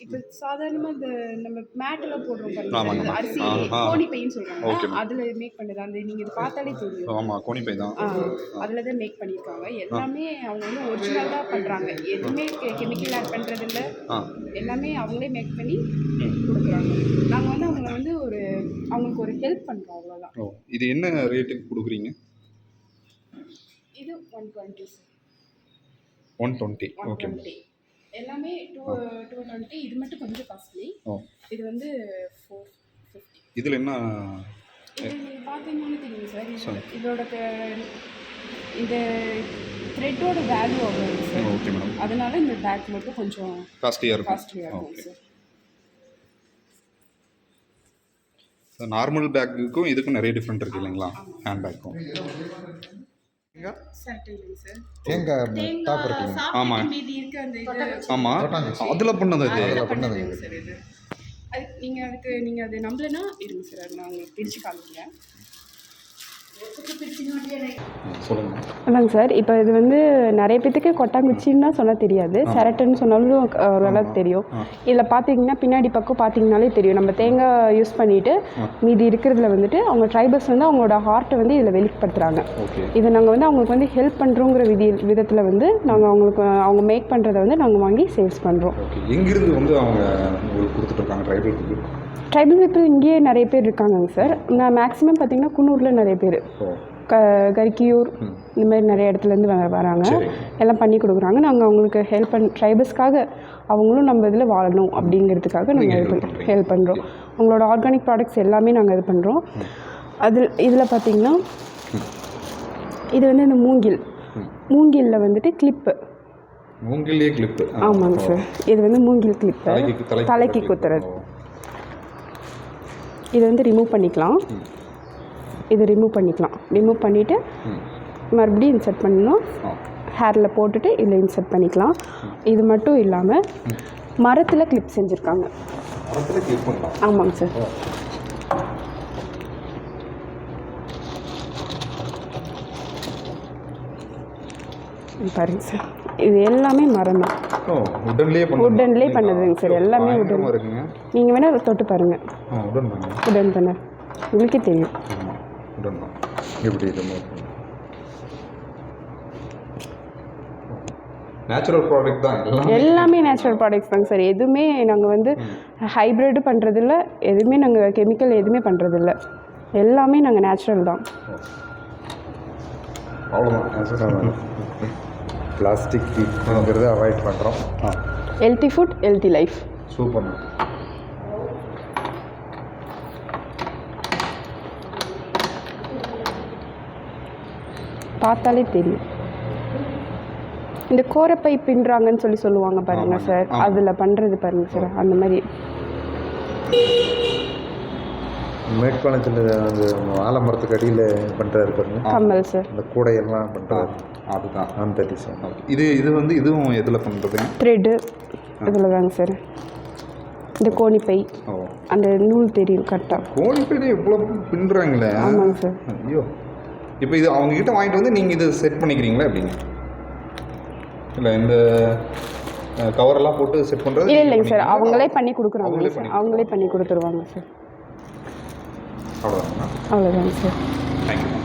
இப்போ சாதாரணமாக இந்த நம்ம மேட்டெல்லாம் போடுறோம் பாருங்க, அரிசி கோணி பைன்னு சொல்கிறாங்க, அதில் மேக் பண்ணுறது. அந்த நீங்கள் இது பார்த்தாலே தெரியும். ஆமாம், கோணி பை தான். அதில் தான் மேக் பண்ணியிருக்காங்க. எல்லாமே அவங்க வந்து ஒரிஜினல் தான் பண்ணுறாங்க, எதுவுமே கெமிக்கல் ஆட் பண்ணுறதில்ல. எல்லாமே அவங்களே மேக் பண்ணி கொடுக்குறாங்க. நாங்கள் வந்து அவங்க வந்து அவங்களுக்கு ஒரு ஹெல்ப் பண்ணுறோம், அவ்வளோதான். இது என்ன ரேட்டுக்கு கொடுக்குறீங்க? இது 120 சார். 120. ஓகே. எல்லாமே 220. இது மட்டும் கொஞ்சம் காஸ்ட்லி. இது வந்து 450. இதில் என்ன இது நீங்கள் பார்த்தீங்கன்னு தெரியும் சார். இதோட இந்த த்ரெட்டோட வேல்யூ அவ்வளோ சார். Okay madam. அதனால இந்த பேக் மட்டும் கொஞ்சம் காஸ்ட்லியாக இருக்கும் சார். நார்மல் பேக்குக்கும் இதுக்கும் நிறைய டிஃப்ரெண்ட் இருக்குது இல்லைங்களா? ஹேண்ட் பேக்கும் அதில் பண்ணது நீங்கள் அது நம்பலைன்னா இருங்க சார், அது நான் உங்களுக்கு பிரித்து காமிக்கிறேன். அதாங்க சார், இப்போ இது வந்து நிறைய பேத்துக்கு கொட்டாங்குச்சின்னா சொன்னால் தெரியாது, செரட்டுன்னு சொன்னாலும் ஓரளவுக்கு தெரியும். இதில் பார்த்தீங்கன்னா பின்னாடி பக்கம் பார்த்தீங்கன்னாலே தெரியும். நம்ம தேங்காய் யூஸ் பண்ணிவிட்டு மீதி இருக்கிறதுல வந்துட்டு அவங்க ட்ரைபல்ஸ் வந்து அவங்களோட ஹார்ட்டை வந்து இதில் வெளிப்படுத்துகிறாங்க. இதை நாங்கள் வந்து அவங்களுக்கு வந்து ஹெல்ப் பண்ணுறோங்கிற விதத்தில் வந்து நாங்கள் அவங்க மேக் பண்ணுறதை வந்து நாங்கள் வாங்கி சேல்ஸ் பண்ணுறோம். எங்கிருந்து வந்து அவங்க உங்களுக்கு கொடுத்துட்ருக்காங்க ட்ரைபல் பீப்புள் இங்கேயே நிறைய பேர் இருக்காங்கங்க சார். நான் மேக்ஸிமம் பார்த்தீங்கன்னா குன்னூரில் நிறைய பேர், கரிக்கியூர் இந்த மாதிரி நிறைய இடத்துலேருந்து வராங்க, எல்லாம் பண்ணி கொடுக்குறாங்க. நாங்கள் அவங்களுக்கு ஹெல்ப் ட்ரைபல்ஸ்க்காக அவங்களும் நம்ம இதில் வாழணும் அப்படிங்கிறதுக்காக நாங்கள் ஹெல்ப் பண்ணுறோம். அவங்களோட ஆர்கானிக் ப்ராடக்ட்ஸ் எல்லாமே நாங்கள் இது பண்ணுறோம். இதில் பார்த்திங்கன்னா இது வந்து இந்த மூங்கிலில் வந்துட்டு கிளிப்பு. ஆமாங்க சார், இது வந்து மூங்கில் கிளிப்பு தலைக்கு குத்துறது. இதை வந்து ரிமூவ் பண்ணிக்கலாம். ரிமூவ் பண்ணிவிட்டு மறுபடியும் இன்சர்ட் பண்ணணும். ஹேரில் போட்டுட்டு இதில் இன்சர்ட் பண்ணிக்கலாம். இது மட்டும் இல்லாமல் மரத்தில் கிளிப் செஞ்சுருக்காங்க. ஆமாங்க சார். பாருங்க சார், இது எல்லாமே மரம் தான், உட்டன்லேயே பண்ணதுங்க சார். எல்லாமே உட்டன். நீங்கள் வேணால் தொட்டு பாருங்கள், உடன் தானே, உங்களுக்கே தெரியும். நேச்சுரல் ப்ராடக்ட் தான், எல்லாமே நேச்சுரல் ப்ராடக்ட்ஸ் தாங்க சார். எதுவுமே நாங்கள் வந்து ஹைப்ரிட் பண்ணுறதில்ல, எதுவுமே நாங்கள் கெமிக்கல் எதுவுமே பண்ணுறதில்ல, எல்லாமே நாங்கள் நேச்சுரல் தான். அவ்வளோதான். பிளாஸ்டிக்ங்கிறத அவாய்ட் பண்ணுறோம். Healthy food, healthy life. Super. பார்த்தாலே தெரியும். இந்த கோரப்பை பின்னுறாங்கன்னு சொல்லுவாங்க பாருங்க சார், அதில் பண்ணுறது பாருங்க சார். அந்த மாதிரி மேற்பாளத்தில் அந்த ஆலமரத்துக்கு அடியில் பண்ணுறாரு பாருங்க, கம்மல் சார். இந்த கூடையெல்லாம் பண்ணுறாரு, அதுதான் அந்த சார். இது வந்து இதுவும் எதில் பண்ணுறது? த்ரெட்டு இதில் தாங்க சார். இந்த கோணிப்பை, அந்த நூல் தெரியும் கரெக்டாக. கோணிப்பை எவ்வளோ பின்னுறாங்களே. ஆமாங்க சார். ஐயோ, இப்போ இது அவங்ககிட்ட வாங்கிட்டு வந்து நீங்கள் இது செட் பண்ணிக்கிறீங்களா எப்படிங்க? இல்லை இந்த கவரெல்லாம் போட்டு செட் பண்ணுறது இல்லைங்க சார், அவங்களே பண்ணி கொடுக்குறாங்க சார். அவங்களே பண்ணி கொடுத்துருவாங்க சார். அவ்வளோதாங்க சார். தேங்க்யூ.